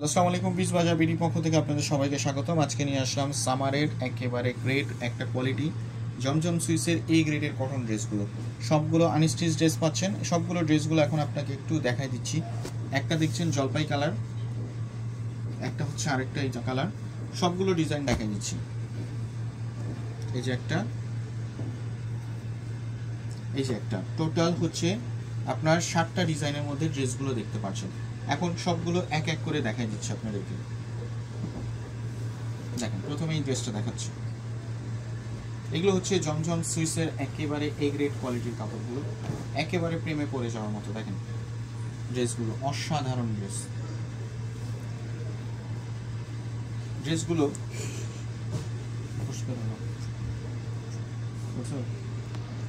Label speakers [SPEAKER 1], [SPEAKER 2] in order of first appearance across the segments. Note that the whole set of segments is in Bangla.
[SPEAKER 1] আসসালামু আলাইকুম, পিস বাজার বিডি পক্ষ থেকে আপনাদের সবাইকে স্বাগতম। আজকে নিয়ে আসলাম সামারের একেবারে গ্রেড একটা কোয়ালিটি জমজম সুইসের এই গ্রেডের কটন ড্রেসগুলো। সবগুলো আনস্টিচ ড্রেস পাচ্ছেন। সবগুলো ড্রেসগুলো এখন আপনাকে একটু দেখাই দিচ্ছি। একটা দেখছেন জলপাই কালার, একটা হচ্ছে আরেকটা এই কালার। সবগুলো ডিজাইন দেখাই দিচ্ছি। এই যে একটা, এই যে একটা, টোটাল হচ্ছে আপনার 7টা ডিজাইনের মধ্যে ড্রেসগুলো দেখতে পাচ্ছেন। এখন সবগুলো এক এক করে দেখাই দিচ্ছি আপনাদেরকে। দেখেন, প্রথমে এই ড্রেসটা দেখাচ্ছি। এগুলো হচ্ছে জমজম সুইসের একেবারে এ গ্রেড কোয়ালিটির কাপড়গুলো, একেবারে প্রেমে পড়ে যাওয়ার মতো। দেখেন ড্রেসগুলো, অসাধারণ ড্রেস। ড্রেসগুলো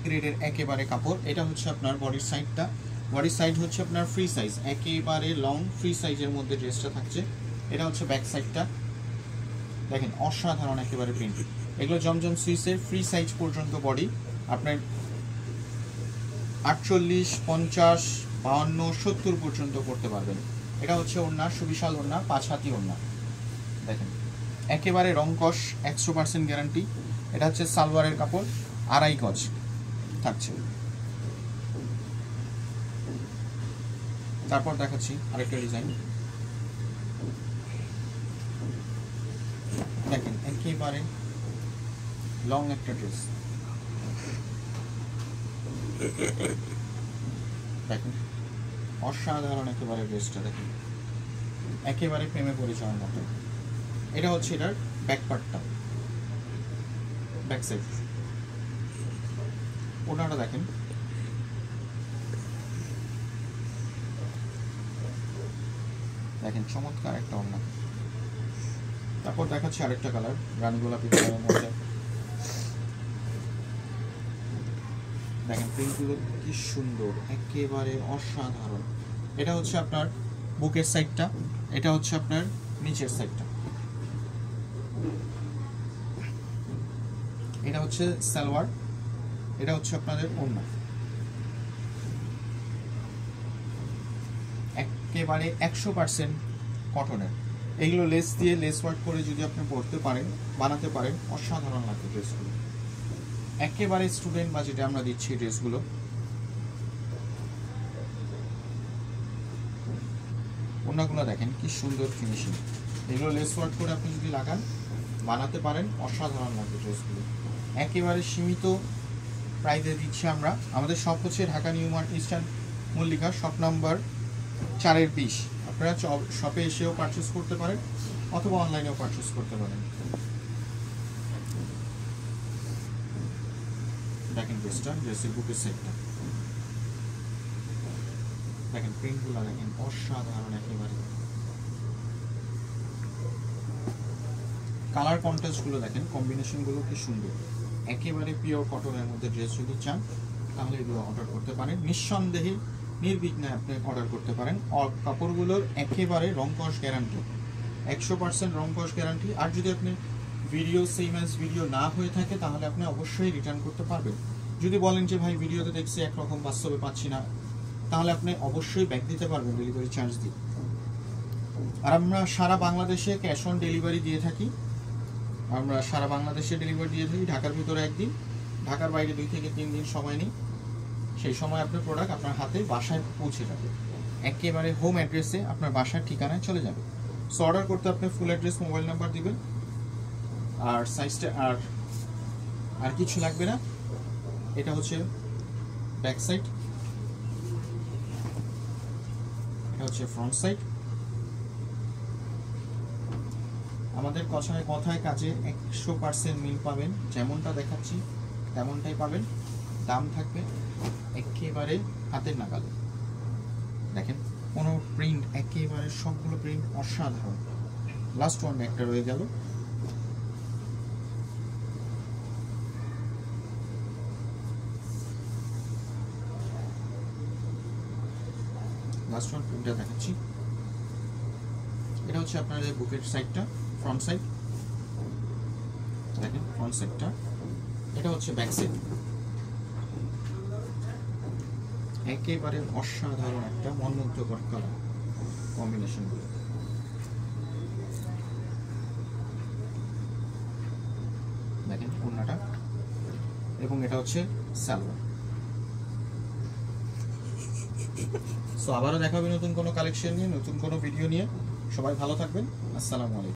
[SPEAKER 1] গ্রেডের একেবারে কাপড়। এটা হচ্ছে আপনার বডির সাইডটা। বডির সাইড হচ্ছে আপনার ফ্রি সাইজ, একেবারে লং ফ্রি সাইজের মধ্যে ড্রেসটা থাকছে। এটা হচ্ছে ব্যাক সাইডটা। দেখেন অসাধারণ একেবারে প্রিন্ট। এগুলো জমজম সুইসের ফ্রি সাইজ পর্যন্ত বডি। আপনার 48, 50, 52, 70 পর্যন্ত করতে পারবেন। এটা হচ্ছে ওড়না, সুবিশাল ওড়না, 5 হাতি ওড়না। দেখেন একেবারে রংকশ, 100% গ্যারান্টি। এটা হচ্ছে সালোয়ারের কাপড়, 2.5 গজ থাকছে। তারপর দেখাচ্ছি আরেকটা ডিজাইন। দেখেন একেবারে লং একটা ড্রেস। দেখেন অসাধারণ একেবারে ড্রেসটা। দেখেন একেবারে প্রেমে পড়ে যাওয়ার মতো। এটা হচ্ছে এটার ব্যাক পার্টটা, ব্যাক সাইড। ওনাটা দেখেন, দেখেন চমৎকার একটা ওড়না। তারপর দেখাচ্ছি আরেকটা কালার, রানী গোলাপি কালারের মধ্যে। দেখেন প্রিন্টগুলো কি সুন্দর, একেবারে অসাধারণ। এটা হচ্ছে আপনার বুকের সাইডটা, এটা হচ্ছে আপনার নিচের সাইডটা। এটা হচ্ছে সালোয়ার, এটা হচ্ছে আপনাদের ওড়না। একেবারে 100% কটনের। এগুলো লেস দিয়ে, লেস ওয়ার্ক করে যদি আপনি পরতে পারেন, বানাতে পারেন, অসাধারণ লাগে ড্রেসগুলো। একেবারে স্টুডেন্ট বাজেটে আমরা দিচ্ছি ড্রেসগুলো। ওড়নাগুলো দেখেন কি সুন্দর ফিনিশিং। এগুলো লেস ওয়ার্ক করে আপনি যদি লাগান, বানাতে পারেন, অসাধারণ লাগে ড্রেসগুলো। একেবারে সীমিত প্রাইসে দিচ্ছি আমরা। আমাদের শপ হচ্ছে Dhaka new market, eastern Mallika, shop number 4-20। আপনারা শপে এসেও পারচেস করতে পারেন অথবা অনলাইনেও পারচেস করতে পারেন। দেখেন ড্রেসটা, ড্রেসের বুকের সেটটা দেখেন, প্রিন্টগুলো দেখেন অসাধারণ একেবারে। কালার কন্ট্রাস্টগুলো দেখেন, কম্বিনেশনগুলো কি সুন্দর। একেবারে পিওর কটনের মধ্যে ড্রেস যদি চান তাহলে এগুলো অর্ডার করতে পারেন। নিঃসন্দেহে নির্বিঘ্নে আপনি অর্ডার করতে পারেন। কাপড়গুলোর একেবারে রংকশ গ্যারান্টি, 100% রংকশ গ্যারান্টি। আর যদি আপনি ভিডিও সেম অ্যাজ ভিডিও না হয়ে থাকে তাহলে আপনি অবশ্যই রিটার্ন করতে পারবেন। যদি বলেন যে ভাই ভিডিওতে দেখছি একরকম, বাস্তবে পাচ্ছি না, তাহলে আপনি অবশ্যই ব্যাক দিতে পারবেন ডেলিভারি চার্জ দিয়ে। আর আমরা সারা বাংলাদেশে ক্যাশ অন ডেলিভারি দিয়ে থাকি। আমরা সারা বাংলাদেশে ডেলিভারি দিয়ে থাকি। ঢাকার ভিতরে 1 দিন, ঢাকার বাইরে 2 থেকে 3 দিন সময় নিই। সেই সময় আপনার প্রোডাক্ট আপনার হাতে বাসায় পৌঁছে যাবে, একেবারে হোম অ্যাড্রেসে আপনার বাসার ঠিকানায় চলে যাবে। সো অর্ডার করতে আপনি ফুল অ্যাড্রেস, মোবাইল নাম্বার দিবেন, আর সাইজটা আর কিছু লাগবে না। এটা হচ্ছে ব্যাক সাইড, এটা হচ্ছে ফ্রন্ট সাইড। আমাদের কথায় কাজে 100% মিল পাবেন। যেমনটা দেখাচ্ছি তেমনটাই পাবেন। দাম থাকবে একেবারে হাতের নাগালে। দেখেন কোনো প্রিন্ট, একেবারে সবগুলো প্রিন্ট অসাধারণ। লাস্ট ওয়ান একটা রয়ে গেল। লাস্ট ওয়ান প্রিন্টটা দেখাচ্ছি। এটা হচ্ছে আপনাদের বুকের সাইডটা, ফ্রন্ট সাইড। দেখেন ফ্রন্ট সাইডটা। এটা হচ্ছে ব্যাক সাইড। একেবারে অসাধারণ একটা মনমুগ্ধকর কালার কম্বিনেশনগুলো। দেখেন ওড়নাটা, এবং এটা হচ্ছে সালোয়ার। সো আবারও দেখা হবে নতুন কোনো কালেকশন নিয়ে, নতুন কোনো ভিডিও নিয়ে। সবাই ভালো থাকবেন। আসসালামু আলাইকুম।